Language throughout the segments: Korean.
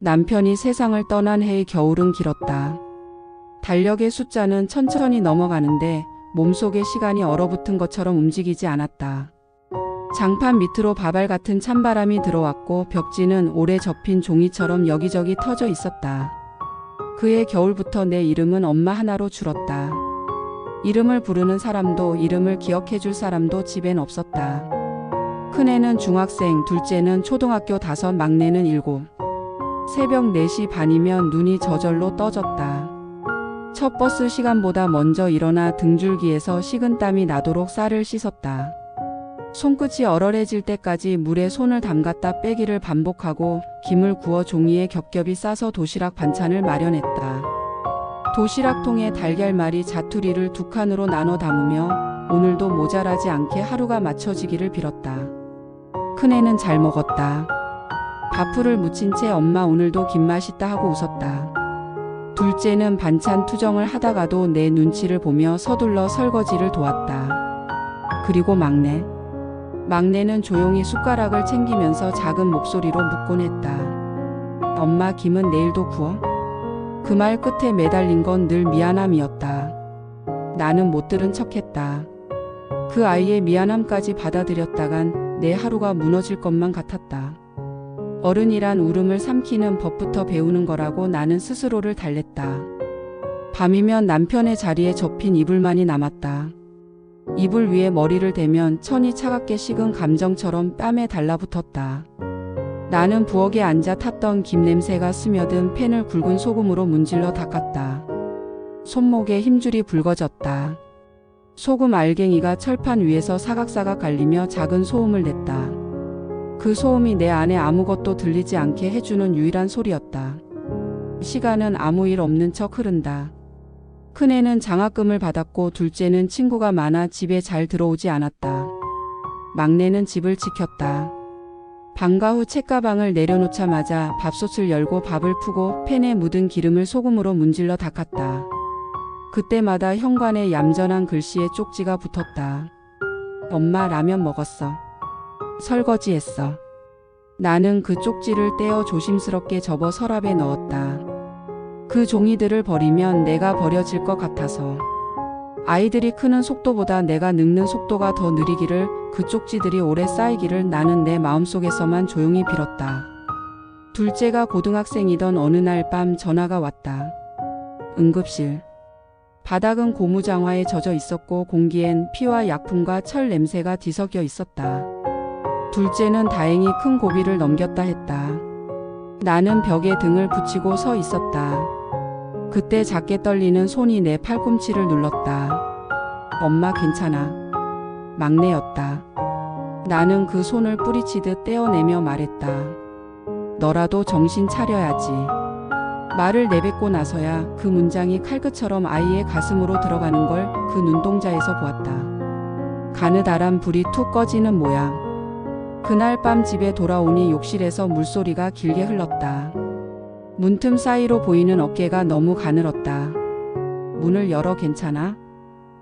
남편이 세상을 떠난 해의 겨울은 길었다. 달력의 숫자는 천천히 넘어가는데 몸속에 시간이 얼어붙은 것처럼 움직이지 않았다. 장판 밑으로 바발 같은 찬바람이 들어왔고 벽지는 오래 접힌 종이처럼 여기저기 터져 있었다. 그해 겨울부터 내 이름은 엄마 하나로 줄었다. 이름을 부르는 사람도 이름을 기억해줄 사람도 집엔 없었다. 큰애는 중학생, 둘째는 초등학교 5, 막내는 7. 새벽 4시 반이면 눈이 저절로 떠졌다. 첫 버스 시간보다 먼저 일어나 등줄기에서 식은땀이 나도록 쌀을 씻었다. 손끝이 얼얼해질 때까지 물에 손을 담갔다 빼기를 반복하고 김을 구워 종이에 겹겹이 싸서 도시락 반찬을 마련했다. 도시락통에 달걀말이 자투리를 2칸으로 나눠 담으며 오늘도 모자라지 않게 하루가 맞춰지기를 빌었다. 큰애는 잘 먹었다. 밥풀을 묻힌 채 엄마 오늘도 김 맛있다 하고 웃었다. 둘째는 반찬 투정을 하다가도 내 눈치를 보며 서둘러 설거지를 도왔다. 그리고 막내는 조용히 숟가락을 챙기면서 작은 목소리로 묻곤 했다. 엄마 김은 내일도 구워? 그 말 끝에 매달린 건 늘 미안함이었다. 나는 못 들은 척했다. 그 아이의 미안함까지 받아들였다간 내 하루가 무너질 것만 같았다. 어른이란 울음을 삼키는 법부터 배우는 거라고 나는 스스로를 달랬다. 밤이면 남편의 자리에 접힌 이불만이 남았다. 이불 위에 머리를 대면 천이 차갑게 식은 감정처럼 뺨에 달라붙었다. 나는 부엌에 앉아 탔던 김 냄새가 스며든 팬을 굵은 소금으로 문질러 닦았다. 손목에 힘줄이 붉어졌다. 소금 알갱이가 철판 위에서 사각사각 갈리며 작은 소음을 냈다. 그 소음이 내 안에 아무것도 들리지 않게 해주는 유일한 소리였다. 시간은 아무 일 없는 척 흐른다. 큰애는 장학금을 받았고 둘째는 친구가 많아 집에 잘 들어오지 않았다. 막내는 집을 지켰다. 방과 후 책가방을 내려놓자마자 밥솥을 열고 밥을 푸고 팬에 묻은 기름을 소금으로 문질러 닦았다. 그때마다 현관에 얌전한 글씨에 쪽지가 붙었다. 엄마 라면 먹었어. 설거지했어. 나는 그 쪽지를 떼어 조심스럽게 접어 서랍에 넣었다. 그 종이들을 버리면 내가 버려질 것 같아서. 아이들이 크는 속도보다 내가 늙는 속도가 더 느리기를, 그 쪽지들이 오래 쌓이기를 나는 내 마음속에서만 조용히 빌었다. 둘째가 고등학생이던 어느 날 밤 전화가 왔다. 응급실. 바닥은 고무장화에 젖어 있었고 공기엔 피와 약품과 철 냄새가 뒤섞여 있었다. 둘째는 다행히 큰 고비를 넘겼다 했다. 나는 벽에 등을 붙이고 서 있었다. 그때 작게 떨리는 손이 내 팔꿈치를 눌렀다. 엄마 괜찮아. 막내였다. 나는 그 손을 뿌리치듯 떼어내며 말했다. 너라도 정신 차려야지. 말을 내뱉고 나서야 그 문장이 칼끝처럼 아이의 가슴으로 들어가는 걸 그 눈동자에서 보았다. 가느다란 불이 툭 꺼지는 모양. 그날 밤 집에 돌아오니 욕실에서 물소리가 길게 흘렀다. 문틈 사이로 보이는 어깨가 너무 가늘었다. 문을 열어 괜찮아?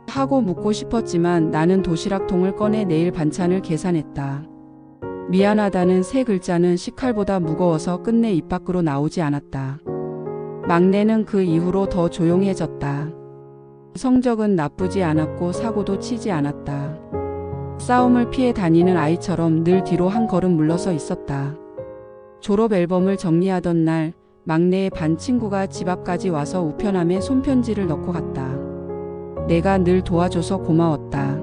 하고 묻고 싶었지만 나는 도시락통을 꺼내 내일 반찬을 계산했다. 미안하다는 세 글자는 식칼보다 무거워서 끝내 입 밖으로 나오지 않았다. 막내는 그 이후로 더 조용해졌다. 성적은 나쁘지 않았고 사고도 치지 않았다. 싸움을 피해 다니는 아이처럼 늘 뒤로 한 걸음 물러서 있었다. 졸업 앨범을 정리하던 날 막내의 반 친구가 집 앞까지 와서 우편함에 손편지를 넣고 갔다. 내가 늘 도와줘서 고마웠다.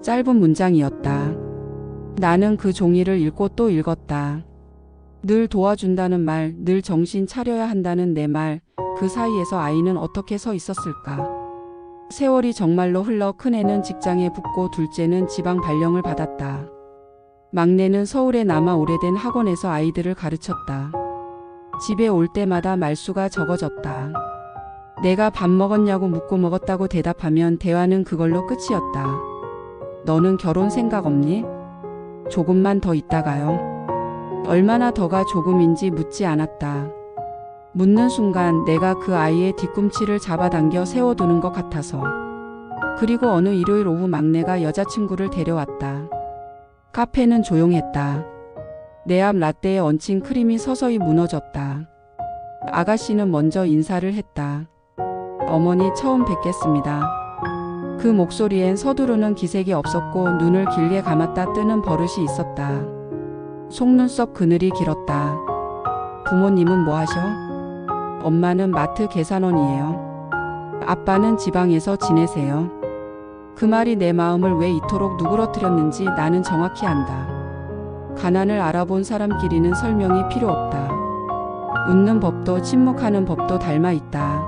짧은 문장이었다. 나는 그 종이를 읽고 또 읽었다. 늘 도와준다는 말, 늘 정신 차려야 한다는 내 말, 그 사이에서 아이는 어떻게 서 있었을까? 세월이 정말로 흘러 큰애는 직장에 붙고 둘째는 지방 발령을 받았다. 막내는 서울에 남아 오래된 학원에서 아이들을 가르쳤다. 집에 올 때마다 말수가 적어졌다. 내가 밥 먹었냐고 묻고 먹었다고 대답하면 대화는 그걸로 끝이었다. 너는 결혼 생각 없니? 조금만 더 있다가요. 얼마나 더가 조금인지 묻지 않았다. 묻는 순간 내가 그 아이의 뒤꿈치를 잡아당겨 세워두는 것 같아서. 그리고 어느 일요일 오후 막내가 여자친구를 데려왔다. 카페는 조용했다. 내 앞 라떼에 얹힌 크림이 서서히 무너졌다. 아가씨는 먼저 인사를 했다. 어머니 처음 뵙겠습니다. 그 목소리엔 서두르는 기색이 없었고 눈을 길게 감았다 뜨는 버릇이 있었다. 속눈썹 그늘이 길었다. 부모님은 뭐 하셔? 엄마는 마트 계산원이에요. 아빠는 지방에서 지내세요. 그 말이 내 마음을 왜 이토록 누그러뜨렸는지 나는 정확히 안다. 가난을 알아본 사람끼리는 설명이 필요 없다. 웃는 법도 침묵하는 법도 닮아 있다.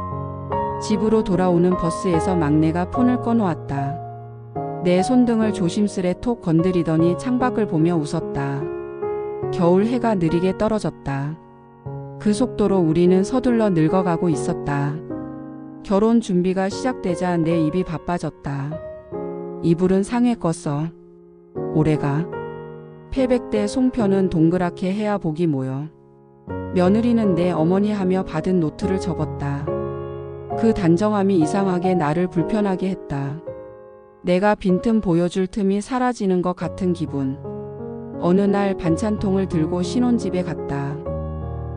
집으로 돌아오는 버스에서 막내가 폰을 꺼놓았다. 내 손등을 조심스레 톡 건드리더니 창밖을 보며 웃었다. 겨울 해가 느리게 떨어졌다. 그 속도로 우리는 서둘러 늙어가고 있었다. 결혼 준비가 시작되자 내 입이 바빠졌다. 이불은 상해 껐어. 올해가 패백대 송편은 동그랗게 해야 복이 모여. 며느리는 내 어머니 하며 받은 노트를 접었다. 그 단정함이 이상하게 나를 불편하게 했다. 내가 빈틈 보여줄 틈이 사라지는 것 같은 기분. 어느 날 반찬통을 들고 신혼집에 갔다.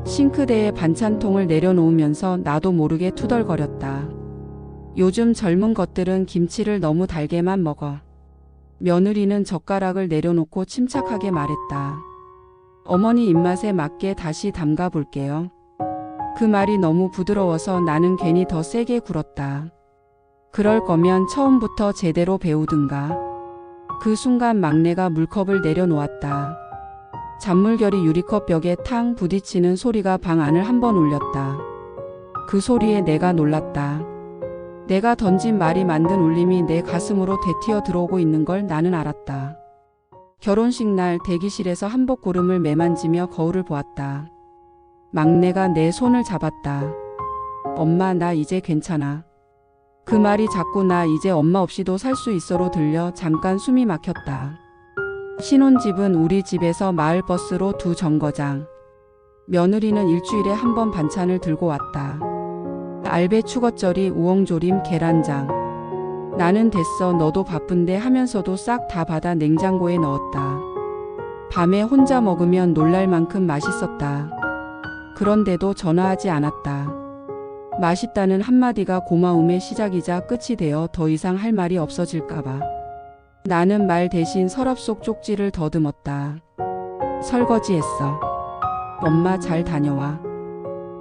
싱크대에 반찬통을 내려놓으면서 나도 모르게 투덜거렸다. 요즘 젊은 것들은 김치를 너무 달게만 먹어. 며느리는 젓가락을 내려놓고 침착하게 말했다. 어머니 입맛에 맞게 다시 담가 볼게요. 그 말이 너무 부드러워서 나는 괜히 더 세게 굴었다. 그럴 거면 처음부터 제대로 배우든가. 그 순간 막내가 물컵을 내려놓았다. 잔물결이 유리컵 벽에 탕 부딪히는 소리가 방 안을 한번 울렸다. 그 소리에 내가 놀랐다. 내가 던진 말이 만든 울림이 내 가슴으로 되튀어 들어오고 있는 걸 나는 알았다. 결혼식 날 대기실에서 한복 고름을 매만지며 거울을 보았다. 막내가 내 손을 잡았다. 엄마 나 이제 괜찮아. 그 말이 자꾸 나 이제 엄마 없이도 살 수 있어로 들려 잠깐 숨이 막혔다. 신혼집은 우리 집에서 마을버스로 2정거장. 며느리는 일주일에 한 번 반찬을 들고 왔다. 알배추 겉절이, 우엉조림, 계란장. 나는 됐어 너도 바쁜데 하면서도 싹 다 받아 냉장고에 넣었다. 밤에 혼자 먹으면 놀랄 만큼 맛있었다. 그런데도 전화하지 않았다. 맛있다는 한마디가 고마움의 시작이자 끝이 되어 더 이상 할 말이 없어질까봐. 나는 말 대신 서랍 속 쪽지를 더듬었다. 설거지했어. 엄마 잘 다녀와.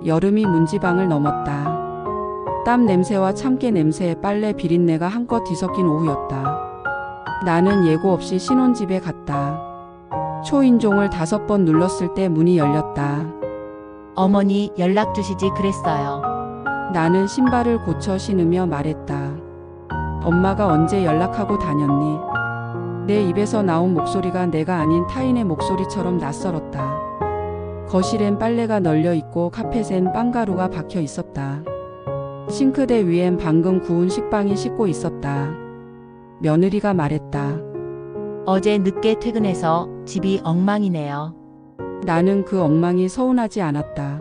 여름이 문지방을 넘었다. 땀 냄새와 참깨 냄새, 빨래 비린내가 한껏 뒤섞인 오후였다. 나는 예고 없이 신혼집에 갔다. 초인종을 5번 눌렀을 때 문이 열렸다. 어머니 연락 주시지 그랬어요. 나는 신발을 고쳐 신으며 말했다. 엄마가 언제 연락하고 다녔니? 내 입에서 나온 목소리가 내가 아닌 타인의 목소리처럼 낯설었다. 거실엔 빨래가 널려 있고 카펫엔 빵가루가 박혀 있었다. 싱크대 위엔 방금 구운 식빵이 씻고 있었다. 며느리가 말했다. 어제 늦게 퇴근해서 집이 엉망이네요. 나는 그 엉망이 서운하지 않았다.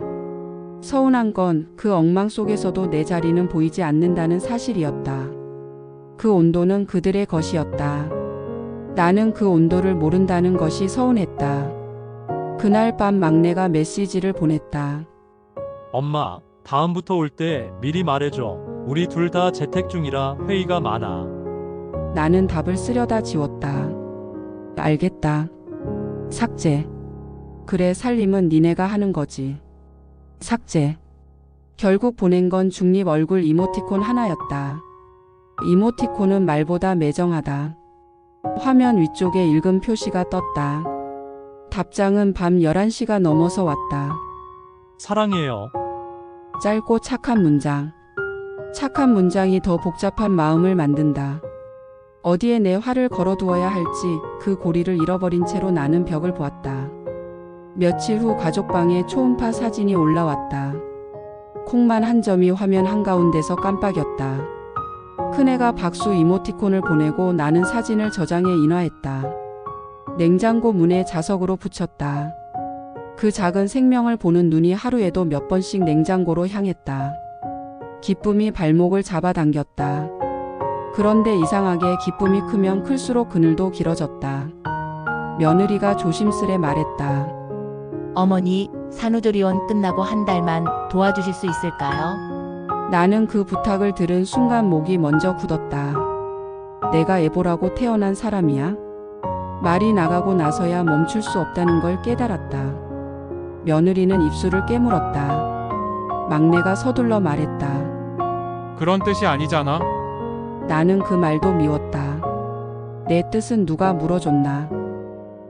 서운한 건 그 엉망 속에서도 내 자리는 보이지 않는다는 사실이었다. 그 온도는 그들의 것이었다. 나는 그 온도를 모른다는 것이 서운했다. 그날 밤 막내가 메시지를 보냈다. 엄마, 다음부터 올 때 미리 말해줘. 우리 둘 다 재택 중이라 회의가 많아. 나는 답을 쓰려다 지웠다. 알겠다. 삭제. 그래 살림은 니네가 하는 거지. 삭제. 결국 보낸 건 중립 얼굴 이모티콘 하나였다. 이모티콘은 말보다 매정하다. 화면 위쪽에 읽음 표시가 떴다. 답장은 밤 11시가 넘어서 왔다. 사랑해요. 짧고 착한 문장. 착한 문장이 더 복잡한 마음을 만든다. 어디에 내 화를 걸어두어야 할지 그 고리를 잃어버린 채로 나는 벽을 보았다. 며칠 후 가족방에 초음파 사진이 올라왔다. 콩만 한 점이 화면 한가운데서 깜빡였다. 큰애가 박수 이모티콘을 보내고 나는 사진을 저장해 인화했다. 냉장고 문에 자석으로 붙였다. 그 작은 생명을 보는 눈이 하루에도 몇 번씩 냉장고로 향했다. 기쁨이 발목을 잡아당겼다. 그런데 이상하게 기쁨이 크면 클수록 그늘도 길어졌다. 며느리가 조심스레 말했다. 어머니, 산후조리원 끝나고 한 달만 도와주실 수 있을까요? 나는 그 부탁을 들은 순간 목이 먼저 굳었다. 내가 애보라고 태어난 사람이야? 말이 나가고 나서야 멈출 수 없다는 걸 깨달았다. 며느리는 입술을 깨물었다. 막내가 서둘러 말했다. 그런 뜻이 아니잖아. 나는 그 말도 미웠다. 내 뜻은 누가 물어줬나.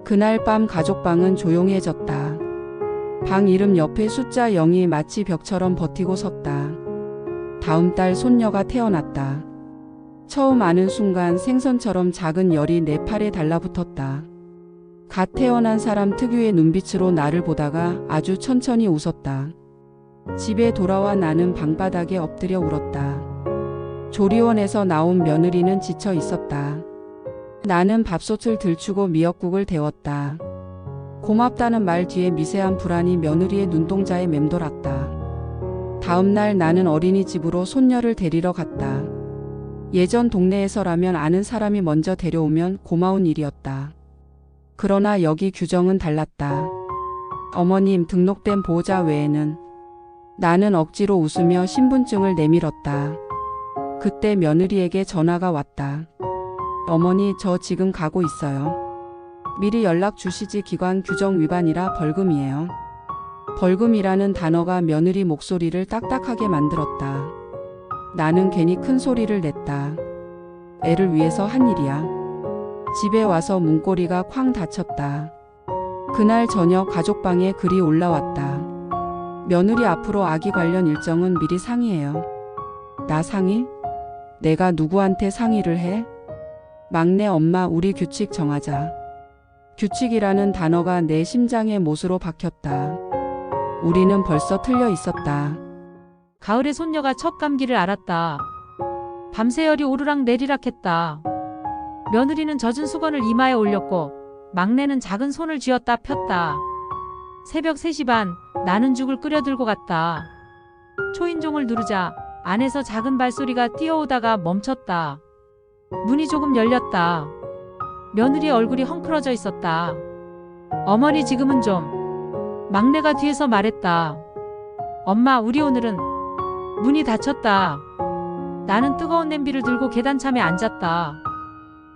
그날 밤 가족방은 조용해졌다. 방 이름 옆에 숫자 0이 마치 벽처럼 버티고 섰다. 다음 달 손녀가 태어났다. 처음 아는 순간 생선처럼 작은 열이 내 팔에 달라붙었다. 갓 태어난 사람 특유의 눈빛으로 나를 보다가 아주 천천히 웃었다. 집에 돌아와 나는 방바닥에 엎드려 울었다. 조리원에서 나온 며느리는 지쳐 있었다. 나는 밥솥을 들추고 미역국을 데웠다. 고맙다는 말 뒤에 미세한 불안이 며느리의 눈동자에 맴돌았다. 다음 날 나는 어린이집으로 손녀를 데리러 갔다. 예전 동네에서라면 아는 사람이 먼저 데려오면 고마운 일이었다. 그러나 여기 규정은 달랐다. 어머님 등록된 보호자 외에는. 나는 억지로 웃으며 신분증을 내밀었다. 그때 며느리에게 전화가 왔다. 어머니, 저 지금 가고 있어요. 미리 연락 주시지. 기관 규정 위반이라 벌금이에요. 벌금이라는 단어가 며느리 목소리를 딱딱하게 만들었다. 나는 괜히 큰 소리를 냈다. 애를 위해서 한 일이야. 집에 와서 문고리가 쾅 닫혔다. 그날 저녁 가족방에 글이 올라왔다. 며느리 앞으로 아기 관련 일정은 미리 상의해요. 나 상의? 내가 누구한테 상의를 해? 막내 엄마, 우리 규칙 정하자. 규칙이라는 단어가 내 심장의 못으로 박혔다. 우리는 벌써 틀려 있었다. 가을에 손녀가 첫 감기를 앓았다. 밤새 열이 오르락 내리락 했다. 며느리는 젖은 수건을 이마에 올렸고 막내는 작은 손을 쥐었다 폈다. 새벽 3시 반, 나는 죽을 끓여 들고 갔다. 초인종을 누르자 안에서 작은 발소리가 뛰어오다가 멈췄다. 문이 조금 열렸다. 며느리 얼굴이 헝클어져 있었다. 어머니, 지금은 좀. 막내가 뒤에서 말했다. 엄마, 우리 오늘은. 문이 닫혔다. 나는 뜨거운 냄비를 들고 계단참에 앉았다.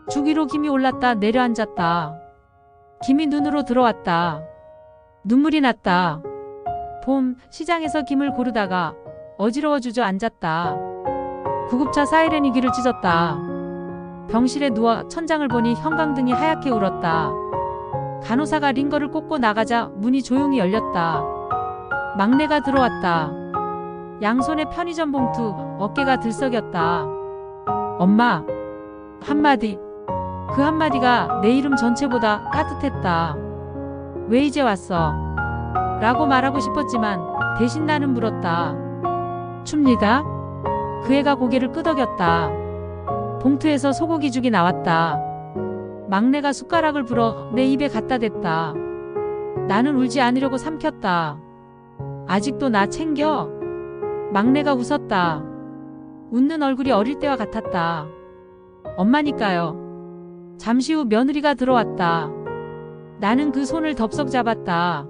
주기로 김이 올랐다 내려앉았다. 김이 눈으로 들어왔다. 눈물이 났다. 봄, 시장에서 김을 고르다가 어지러워 주저앉았다. 구급차 사이렌이 귀를 찢었다. 병실에 누워 천장을 보니 형광등이 하얗게 울었다. 간호사가 링거를 꽂고 나가자 문이 조용히 열렸다. 막내가 들어왔다. 양손에 편의점 봉투, 어깨가 들썩였다. 엄마. 한마디. 그 한마디가 내 이름 전체보다 따뜻했다. 왜 이제 왔어? 라고 말하고 싶었지만 대신 나는 물었다. 춥니다. 그 애가 고개를 끄덕였다. 봉투에서 소고기죽이 나왔다. 막내가 숟가락을 불어 내 입에 갖다 댔다. 나는 울지 않으려고 삼켰다. 아직도 나 챙겨? 막내가 웃었다. 웃는 얼굴이 어릴 때와 같았다. 엄마니까요. 잠시 후 며느리가 들어왔다. 나는 그 손을 덥석 잡았다.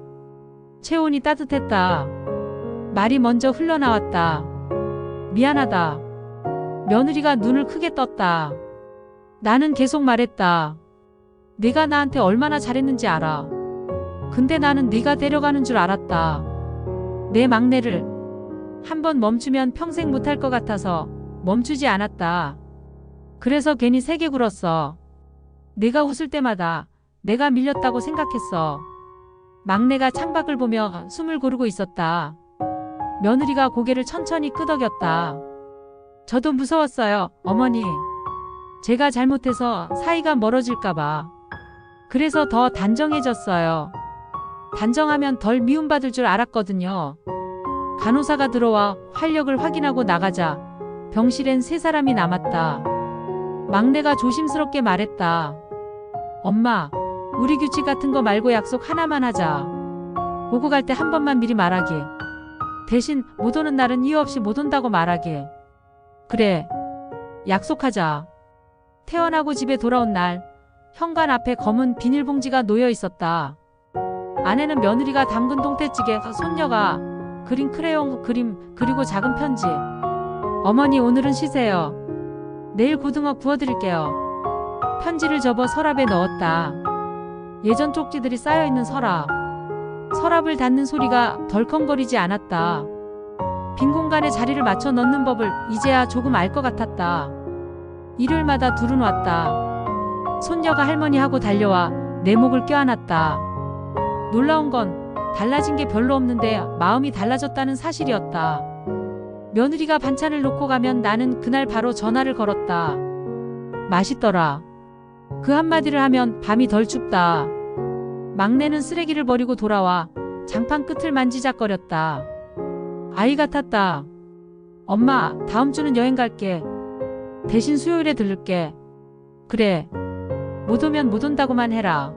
체온이 따뜻했다. 말이 먼저 흘러나왔다. 미안하다. 며느리가 눈을 크게 떴다. 나는 계속 말했다. 네가 나한테 얼마나 잘했는지 알아. 근데 나는 네가 데려가는 줄 알았다. 내 막내를. 한번 멈추면 평생 못할 것 같아서 멈추지 않았다. 그래서 괜히 세게 굴었어. 네가 웃을 때마다 내가 밀렸다고 생각했어. 막내가 창밖을 보며 숨을 고르고 있었다. 며느리가 고개를 천천히 끄덕였다. 저도 무서웠어요, 어머니. 제가 잘못해서 사이가 멀어질까봐. 그래서 더 단정해졌어요. 단정하면 덜 미움받을 줄 알았거든요. 간호사가 들어와 활력을 확인하고 나가자 병실엔 3사람이 남았다. 막내가 조심스럽게 말했다. 엄마, 우리 규칙 같은 거 말고 약속 하나만 하자. 오고 갈 때 한 번만 미리 말하기. 대신 못 오는 날은 이유 없이 못 온다고 말하기. 그래, 약속하자. 태어나고 집에 돌아온 날 현관 앞에 검은 비닐봉지가 놓여 있었다. 안에는 며느리가 담근 동태찌개, 손녀가 그린 크레용 그림, 그리고 작은 편지. 어머니, 오늘은 쉬세요. 내일 고등어 구워드릴게요. 편지를 접어 서랍에 넣었다. 예전 쪽지들이 쌓여있는 서랍. 서랍을 닫는 소리가 덜컹거리지 않았다. 빈 공간에 자리를 맞춰 넣는 법을 이제야 조금 알 것 같았다. 일요일마다 둘은 왔다. 손녀가 할머니하고 달려와 내 목을 껴안았다. 놀라운 건 달라진 게 별로 없는데 마음이 달라졌다는 사실이었다. 며느리가 반찬을 놓고 가면 나는 그날 바로 전화를 걸었다. 맛있더라. 그 한마디를 하면 밤이 덜 춥다. 막내는 쓰레기를 버리고 돌아와 장판 끝을 만지작거렸다. 아이 같았다. 엄마, 다음 주는 여행 갈게. 대신 수요일에 들를게. 그래. 못 오면 못 온다고만 해라.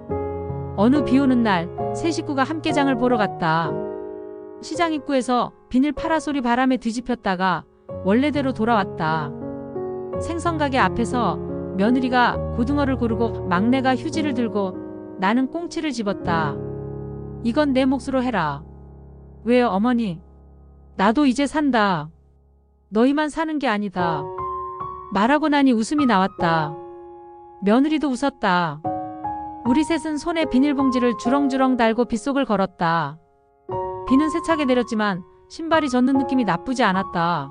어느 비 오는 날 세 식구가 함께 장을 보러 갔다. 시장 입구에서 비닐 파라솔이 바람에 뒤집혔다가 원래대로 돌아왔다. 생선가게 앞에서 며느리가 고등어를 고르고 막내가 휴지를 들고 나는 꽁치를 집었다. 이건 내 몫으로 해라. 왜요, 어머니? 나도 이제 산다. 너희만 사는 게 아니다. 말하고 나니 웃음이 나왔다. 며느리도 웃었다. 우리 셋은 손에 비닐봉지를 주렁주렁 달고 빗속을 걸었다. 비는 세차게 내렸지만 신발이 젖는 느낌이 나쁘지 않았다.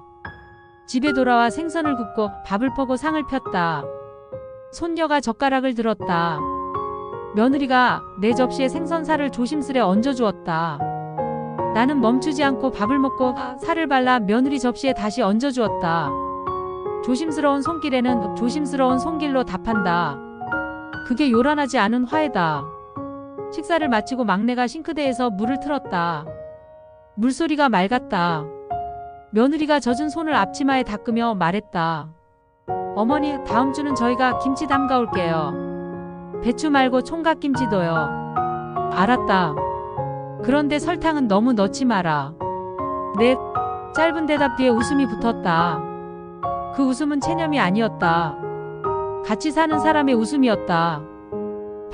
집에 돌아와 생선을 굽고 밥을 퍼고 상을 폈다. 손녀가 젓가락을 들었다. 며느리가 내 접시에 생선살을 조심스레 얹어주었다. 나는 멈추지 않고 밥을 먹고 살을 발라 며느리 접시에 다시 얹어주었다. 조심스러운 손길에는 조심스러운 손길로 답한다. 그게 요란하지 않은 화해다. 식사를 마치고 막내가 싱크대에서 물을 틀었다. 물소리가 맑았다. 며느리가 젖은 손을 앞치마에 닦으며 말했다. 어머니, 다음 주는 저희가 김치 담가 올게요. 배추 말고 총각김치도요. 알았다. 그런데 설탕은 너무 넣지 마라. 네. 짧은 대답 뒤에 웃음이 붙었다. 그 웃음은 체념이 아니었다. 같이 사는 사람의 웃음이었다.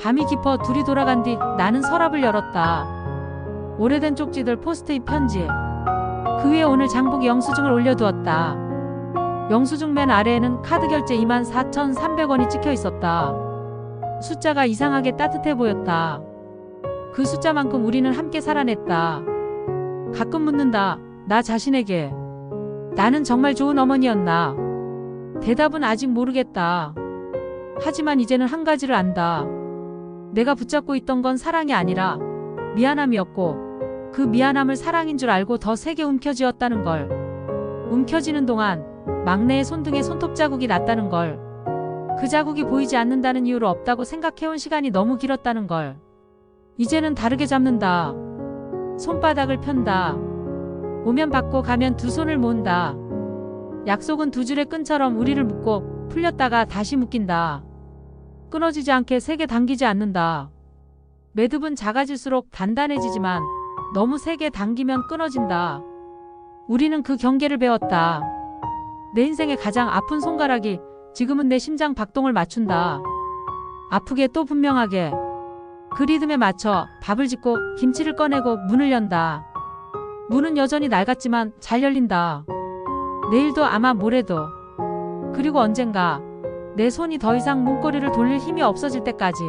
밤이 깊어 둘이 돌아간 뒤 나는 서랍을 열었다. 오래된 쪽지들, 포스트잇 편지. 그 위에 오늘 장보기 영수증을 올려두었다. 영수증 맨 아래에는 카드 결제 24,300원이 찍혀 있었다. 숫자가 이상하게 따뜻해 보였다. 그 숫자만큼 우리는 함께 살아냈다. 가끔 묻는다. 나 자신에게. 나는 정말 좋은 어머니였나? 대답은 아직 모르겠다. 하지만 이제는 한 가지를 안다. 내가 붙잡고 있던 건 사랑이 아니라 미안함이었고 그 미안함을 사랑인 줄 알고 더 세게 움켜쥐었다는 걸. 움켜쥐는 동안 막내의 손등에 손톱 자국이 났다는 걸. 그 자국이 보이지 않는다는 이유로 없다고 생각해온 시간이 너무 길었다는 걸. 이제는 다르게 잡는다. 손바닥을 편다. 오면 받고 가면 두 손을 모은다. 약속은 두 줄의 끈처럼 우리를 묶고 풀렸다가 다시 묶인다. 끊어지지 않게 세게 당기지 않는다. 매듭은 작아질수록 단단해지지만 너무 세게 당기면 끊어진다. 우리는 그 경계를 배웠다. 내 인생의 가장 아픈 손가락이 지금은 내 심장 박동을 맞춘다. 아프게 또 분명하게. 그 리듬에 맞춰 밥을 짓고 김치를 꺼내고 문을 연다. 문은 여전히 낡았지만 잘 열린다. 내일도 아마 모레도. 그리고 언젠가 내 손이 더 이상 문고리를 돌릴 힘이 없어질 때까지.